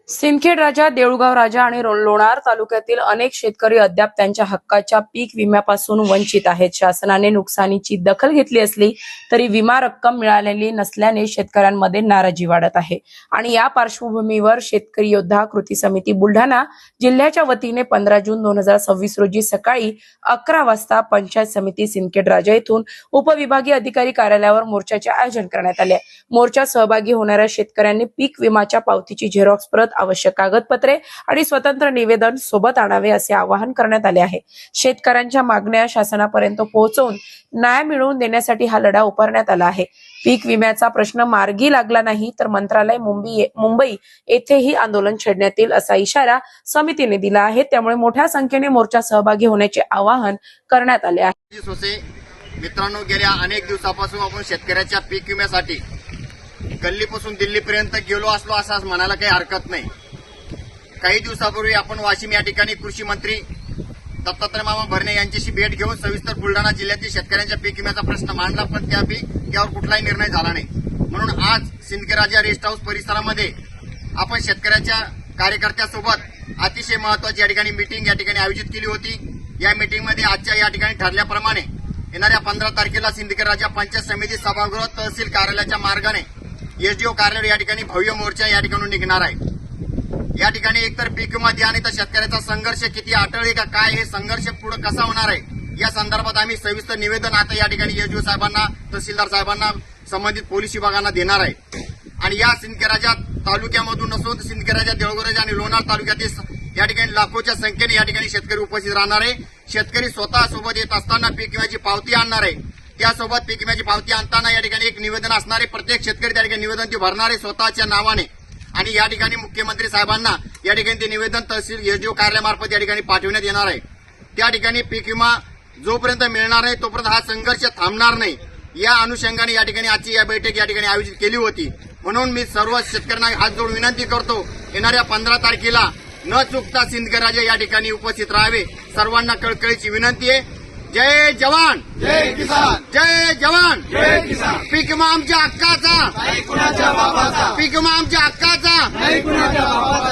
सिंदखेड राजा, देऊळगाव राजा आणि लोणार तालुक्यातील अनेक शेतकरी अद्याप त्यांच्या हक्काच्या पीक विम्यापासून वंचित आहेत. शासनाने नुकसानीची दखल घेतली असली तरी विमा रक्कम मिळालेली नसल्याने शेतकऱ्यांमध्ये नाराजी वाढत आहे. आणि या पार्श्वभूमीवर शेतकरी योद्धा कृती समिती बुलढाणा जिल्ह्याच्या वतीने 15 जून 2026 रोजी सकाळी 11 वाजता पंचायत समिती सिंदखेड राजा येथून उपविभागीय अधिकारी कार्यालयावर मोर्चाचे आयोजन करण्यात आले. मोर्चात सहभागी होणाऱ्या शेतकऱ्यांनी पीक विमाच्या पावतीची झेरॉक्स प्रत, आवश्यक कागदपत्रे आणि स्वतंत्र निवेदन सोबत आणावे असे आवाहन करण्यात आले आहे. शेतकऱ्यांच्या मागण्या शासनापर्यंत पोहोचवून न्याय मिळवून देण्यासाठी हा लढा उभारण्यात आला आहे. पीक विम्याचा प्रश्न मार्गी लागला नाही तर मंत्रालय मुंबई येथेही आंदोलन छेडण्यात येईल असा इशारा समितीने दिला आहे. त्यामुळे मोठ्या संख्येने मोर्चात सहभागी होण्याचे आवाहन करण्यात आले आहे. मित्रांनो, गेल्या अनेक दिवसापासून आपण शेतकऱ्याच्या पीक विम्यासाठी गल्लीपासून दिल्लीपर्यंत गेलो असलो असं म्हणायला काही हरकत नाही. काही दिवसापूर्वी आपण वाशिम या ठिकाणी कृषी मंत्री दत्तात्रय मामा भरणे यांच्याशी भेट घेऊन सविस्तर बुलढाणा जिल्ह्यातील शेतकऱ्यांच्या पीक विम्याचा प्रश्न मांडला, पण त्यावर कुठलाही निर्णय झाला नाही. म्हणून आज सिंदखेड राजा रेस्ट हाऊस परिसरामध्ये आपण शेतकऱ्याच्या कार्यकर्त्यासोबत अतिशय महत्वाची या ठिकाणी मीटिंग या ठिकाणी आयोजित केली होती. या मीटिंगमध्ये आजच्या या ठिकाणी ठरल्याप्रमाणे येणाऱ्या 15 तारखेला सिंदखेड राजा पंचायत समिती सभागृह तहसील कार्यालयाच्या मार्गाने एसडीओ कार्यालय या ठिकाणी भव्य मोर्चा या ठिकाणी निघणार आहे. या ठिकाणी एकतर पीक विमा द्या आणि तर शेतकऱ्याचा संघर्ष किती अटळ आहे का काय, हे संघर्ष पुढे कसा होणार आहे या संदर्भात आम्ही सविस्तर निवेदन आता या ठिकाणी एसडीओ साहेबांना, तहसीलदार साहेबांना, संबंधित पोलीस विभागांना देणार आहे. आणि या सिंदखेड राजा तालुक्यामधून नसून सिंदखेड राजा, देऊळगाव राजा आणि लोणार तालुक्यातील या ठिकाणी लाखोच्या संख्येने या ठिकाणी शेतकरी उपस्थित राहणार आहे. शेतकरी स्वतः सोबत येत असताना पीक विम्याची पावती आणणार आहे. त्यासोबत पीक विम्याची पावती आणताना या ठिकाणी एक निवेदन असणारे, प्रत्येक शेतकरी त्या ठिकाणी निवेदन ते भरणारे स्वतःच्या नावाने. आणि या ठिकाणी मुख्यमंत्री साहेबांना या ठिकाणी ते निवेदन तहसील एसडीओ कार्यालयामार्फत या ठिकाणी पाठवण्यात येणार आहे. त्या ठिकाणी पीक विमा जोपर्यंत मिळणार आहे तोपर्यंत हा संघर्ष थांबणार नाही. या अनुषंगाने या ठिकाणी आजची या बैठक या ठिकाणी आयोजित केली होती. म्हणून मी सर्व शेतकऱ्यांना हात जोडून विनंती करतो, येणाऱ्या 15 तारखेला न चुकता सिंदखेड राजा या ठिकाणी उपस्थित राहावे. सर्वांना कळकळीची विनंती आहे. जय जवान, जय किसान, जय जवान, जय किसान. पीक विमा आमच्या हक्काचा, नाही कुणाच्या बापाचा, पीक विमा आमच्या हक्काचा. नाही कुणाच्या बापाचा.